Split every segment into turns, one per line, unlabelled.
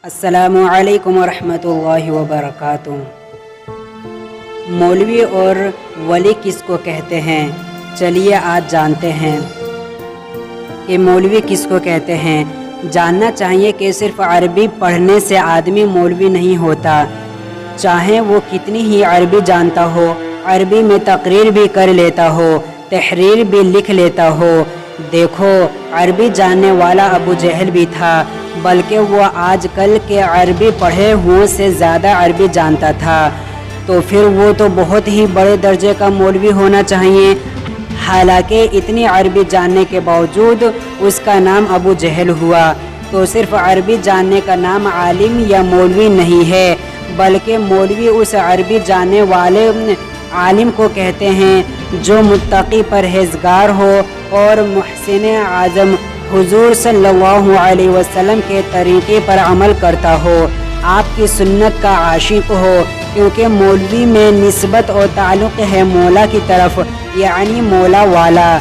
السلام علیکم ورحمۃ اللہ وبرکاتہ۔ مولوی اور ولی کس کو کہتے ہیں؟ چلیے آج جانتے ہیں کہ مولوی کس کو کہتے ہیں۔ جاننا چاہیے کہ صرف عربی پڑھنے سے آدمی مولوی نہیں ہوتا، چاہے وہ کتنی ہی عربی جانتا ہو، عربی میں تقریر بھی کر لیتا ہو، تحریر بھی لکھ لیتا ہو۔ دیکھو، عربی جاننے والا ابو جہل بھی تھا، بلکہ وہ آج کل کے عربی پڑھے ہوئے سے زیادہ عربی جانتا تھا، تو پھر وہ تو بہت ہی بڑے درجے کا مولوی ہونا چاہیے۔ حالانکہ اتنی عربی جاننے کے باوجود اس کا نام ابو جہل ہوا، تو صرف عربی جاننے کا نام عالم یا مولوی نہیں ہے، بلکہ مولوی اس عربی جاننے والے عالم کو کہتے ہیں جو متقی پرہیزگار ہو اور محسن اعظم حضور صلی اللہ علیہ وسلم کے طریقے پر عمل کرتا ہو، آپ کی سنت کا عاشق ہو، کیونکہ مولوی میں نسبت اور تعلق ہے مولا کی طرف، یعنی مولا والا۔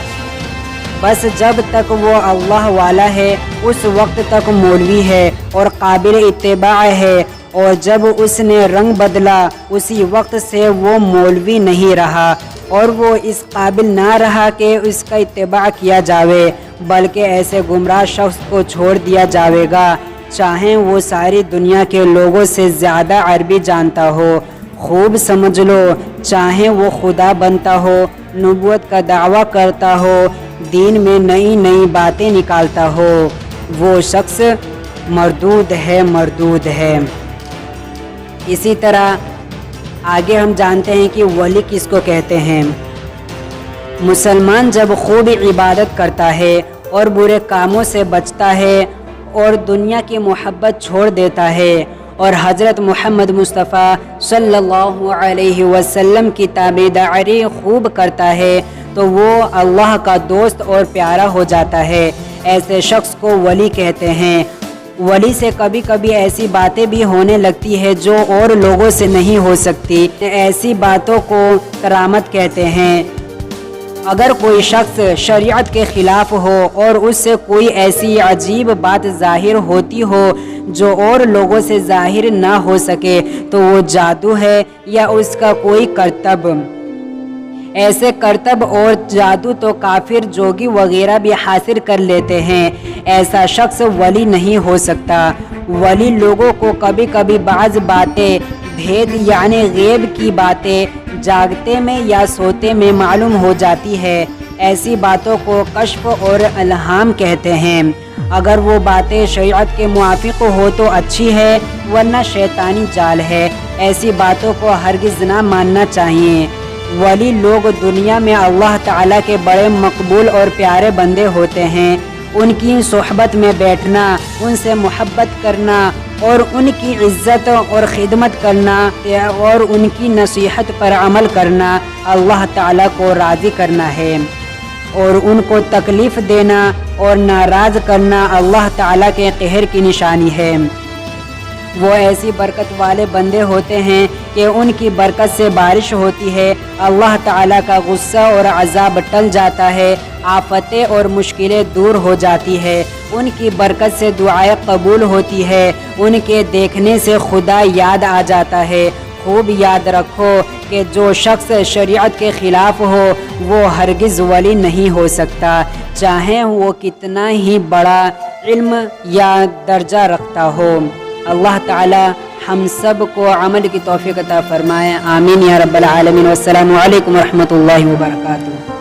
بس جب تک وہ اللہ والا ہے اس وقت تک مولوی ہے اور قابل اتباع ہے، اور جب اس نے رنگ بدلا اسی وقت سے وہ مولوی نہیں رہا، اور وہ اس قابل نہ رہا کہ اس کا اتباع کیا جاوے، بلکہ ایسے گمراہ شخص کو چھوڑ دیا جاوے گا، چاہے وہ ساری دنیا کے لوگوں سے زیادہ عربی جانتا ہو۔ خوب سمجھ لو، چاہے وہ خدا بنتا ہو، نبوت کا دعویٰ کرتا ہو، دین میں نئی نئی باتیں نکالتا ہو، وہ شخص مردود ہے، مردود ہے۔ اسی طرح آگے ہم جانتے ہیں کہ ولی کس کو کہتے ہیں۔ مسلمان جب خوب عبادت کرتا ہے اور برے کاموں سے بچتا ہے اور دنیا کی محبت چھوڑ دیتا ہے اور حضرت محمد مصطفیٰ صلی اللہ علیہ وسلم کی تابعداری خوب کرتا ہے، تو وہ اللہ کا دوست اور پیارا ہو جاتا ہے۔ ایسے شخص کو ولی کہتے ہیں۔ ولی سے کبھی کبھی ایسی باتیں بھی ہونے لگتی ہے جو اور لوگوں سے نہیں ہو سکتی، ایسی باتوں کو کرامت کہتے ہیں۔ اگر کوئی شخص شریعت کے خلاف ہو اور اس سے کوئی ایسی عجیب بات ظاہر ہوتی ہو جو اور لوگوں سے ظاہر نہ ہو سکے، تو وہ جادو ہے یا اس کا کوئی کرتب۔ ایسے کرتب اور جادو تو کافر جوگی وغیرہ بھی حاصل کر لیتے ہیں، ایسا شخص ولی نہیں ہو سکتا۔ ولی لوگوں کو کبھی کبھی بعض باتیں، بھید یعنی غیب کی باتیں، جاگتے میں یا سوتے میں معلوم ہو جاتی ہے، ایسی باتوں کو کشف اور الہام کہتے ہیں۔ اگر وہ باتیں شریعت کے موافق ہو تو اچھی ہے، ورنہ شیطانی جال ہے، ایسی باتوں کو ہرگز نہ ماننا چاہیے۔ ولی لوگ دنیا میں اللہ تعالیٰ کے بڑے مقبول اور پیارے بندے ہوتے ہیں، ان کی صحبت میں بیٹھنا، ان سے محبت کرنا اور ان کی عزت اور خدمت کرنا اور ان کی نصیحت پر عمل کرنا اللہ تعالیٰ کو راضی کرنا ہے، اور ان کو تکلیف دینا اور ناراض کرنا اللہ تعالیٰ کے قہر کی نشانی ہے۔ وہ ایسی برکت والے بندے ہوتے ہیں کہ ان کی برکت سے بارش ہوتی ہے، اللہ تعالیٰ کا غصہ اور عذاب ٹل جاتا ہے، آفتیں اور مشکلیں دور ہو جاتی ہے، ان کی برکت سے دعائیں قبول ہوتی ہے، ان کے دیکھنے سے خدا یاد آ جاتا ہے۔ خوب یاد رکھو کہ جو شخص شریعت کے خلاف ہو وہ ہرگز ولی نہیں ہو سکتا، چاہے وہ کتنا ہی بڑا علم یا درجہ رکھتا ہو۔ اللہ تعالی ہم سب کو عمل کی توفیق عطا فرمائے، آمین یا رب العالمین۔ والسلام علیکم ورحمۃ اللہ وبرکاتہ۔